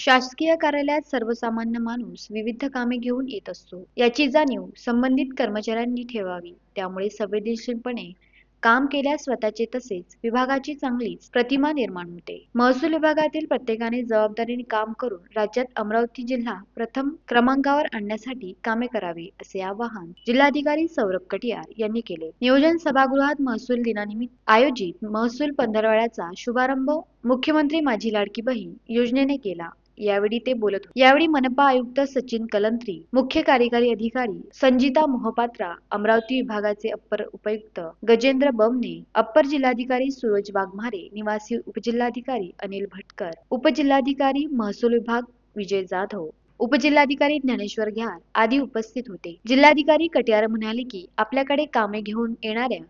शासकीय कार्यालयात सर्वसामान्य माणूस विविध कामे घेऊन येत असतो. याची जाणीव संबंधित कर्मचाऱ्यांनी ठेवावी. त्यामुळे संवेदनशीलपणे काम केल्यास स्वतःचे तसेच विभागाची चांगलीच प्रतिमा निर्माण होते. महसूल विभागातील प्रत्येकाने जबाबदारीने काम करून राज्यात अमरावती जिल्हा प्रथम क्रमांकावर आणण्यासाठी कामे करावी, असे आवाहन जिल्हाधिकारी सौरभ कटियार यांनी केले. नियोजन सभागृहात महसूल दिनानिमित्त आयोजित महसूल पंधरवड्याचा शुभारंभ मुख्यमंत्री माझी लाडकी बहीण योजनेने केला. यावेळी ते बोलत होते. यावेळी मनपा आयुक्त सचिन कलंत्री, मुख्य कार्यकारी अधिकारी संजिता मोहपात्रा, अमरावती विभागाचे अप्पर उपायुक्त गजेंद्र बमने, अप्पर जिल्हाधिकारी सूरज वाघमारे, निवासी उपजिल्हाधिकारी अनिल भटकर, उपजिल्हाधिकारी महसूल विभाग विजय जाधव, उपजिल्हाधिकारी ज्ञानेश्वर घ्यार आदी उपस्थित होते. जिल्हाधिकारी कटियार म्हणाले की आपल्याकडे कामे घेऊन येणाऱ्या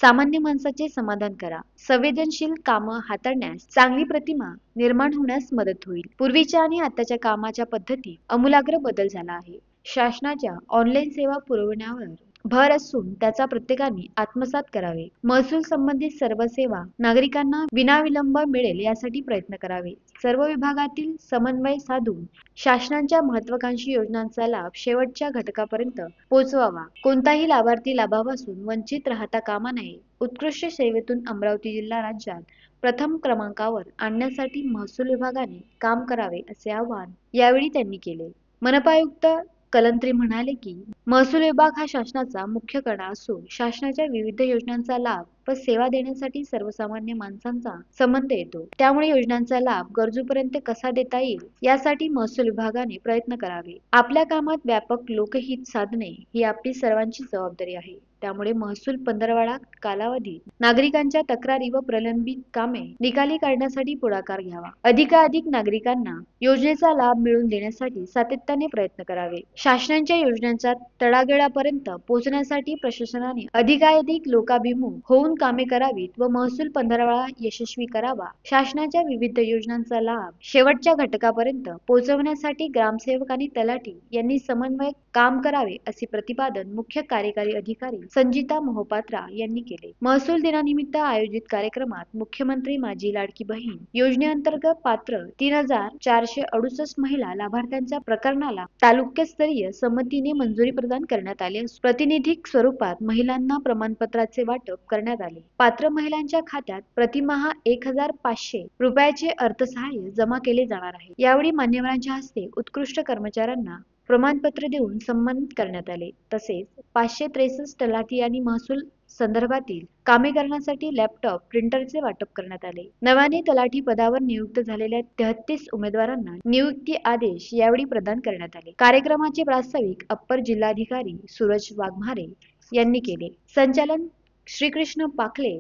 सामान्य माणसाचे समाधान करा. संवेदनशील कामं हाताळण्यास चांगली प्रतिमा निर्माण होण्यास मदत होईल. पूर्वीच्या आणि आताच्या कामाच्या पद्धती आमूलाग्र बदल झाला आहे. शासनाच्या ऑनलाईन सेवा पुरवण्यावर भर असून त्याचा प्रत्येकाने आत्मसात करावे. महसूल संबंधित सर्व सेवा नागरिकांना विनाविलंब मिळेल यासाठी प्रयत्न करावे. सर्व विभागातील समन्वय साधून शासनाच्या महत्त्वाकांक्षी योजनांचा लाभ शेवटच्या घटकापर्यंत पोहोचवावा. कोणताही लाभार्थी लाभापासून वंचित राहता कामा नये. उत्कृष्ट सेवेतून अमरावती जिल्हा राज्यात प्रथम क्रमांकावर आणण्यासाठी महसूल विभागाने काम करावे, असे आवाहन यावेळी त्यांनी केले. मनपा आयुक्त कलंत्री म्हणाले की महसूल विभाग हा शासनाचा मुख्य कणा असून शासनाच्या विविध योजनांचा लाभ व सेवा देण्यासाठी सर्वसामान्य माणसांचा संबंध येतो. त्यामुळे योजनांचा लाभ गरजूपर्यंत कसा देता येईल यासाठी महसूल विभागाने प्रयत्न करावे. आपल्या कामात व्यापक लोकहित साधणे ही आपली सर्वांची जबाबदारी आहे. त्यामुळे महसूल पंधरवडा कालावधीत नागरिकांच्या तक्रारी व प्रलंबित कामे निकाली काढण्यासाठी पुढाकार घ्यावा. अधिकाधिक नागरिकांना योजनेचा लाभ मिळवून देण्यासाठी सातत्याने प्रयत्न करावे. शासनाच्या योजनांच्या तळागाळापर्यंत पोहोचण्यासाठी प्रशासनाने अधिकाधिक लोकाभिमुख होऊन कामे करावीत व महसूल पंधरवडा यशस्वी करावा. शासनाच्या विविध योजनांचा लाभ शेवटच्या घटकापर्यंत पोहोचवण्यासाठी ग्रामसेवक आणि तलाठी यांनी समन्वय काम करावे, असे प्रतिपादन मुख्य कार्यकारी अधिकारी संजिता मोहपात्रा यांनी केले. महसूल दिनानिमित्त आयोजित कार्यक्रमात मुख्यमंत्री माझी लाडकी बहीण योजनेअंतर्गत पात्र 3468 महिला लाभार्थ्यांच्या प्रकरणाला तालुकास्तरीय समितीने मंजुरी प्रदान करण्यात आली असून प्रातिनिधिक स्वरूपात महिलांना प्रमाणपत्राचे वाटप करण्यात आले. पात्र महिलांच्या खात्यात प्रतिमाह 1500 रुपयाचे अर्थसहाय्य जमा केले जाणार आहे. यावेळी मान्यवरांच्या हस्ते उत्कृष्ट कर्मचाऱ्यांना प्रमाणपत्र देऊन सन्मानित करण्यात आले. तसेच 563 तलाठी आणि महसूल संदर्भातील कामे करण्यासाठी लॅपटॉप प्रिंटरचे वाटप करण्यात आले. नव्याने तलाठी पदावर नियुक्त झालेल्या 33 उमेदवारांना नियुक्ती आदेश यावेळी प्रदान करण्यात आले. कार्यक्रमाचे प्रास्ताविक अप्पर जिल्हाधिकारी सूरज वाघमारे यांनी केले. संचालन श्रीकृष्ण पाखले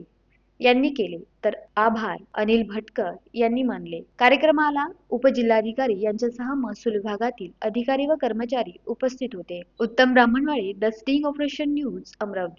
यांनी केले, तर आभार अनिल भटकर यांनी मानले. कार्यक्रमाला उपजिल्हाधिकारी यांच्यासह महसूल विभागातील अधिकारी व कर्मचारी उपस्थित होते. उत्तम Brahmanwade, the sting operation news, Amravati.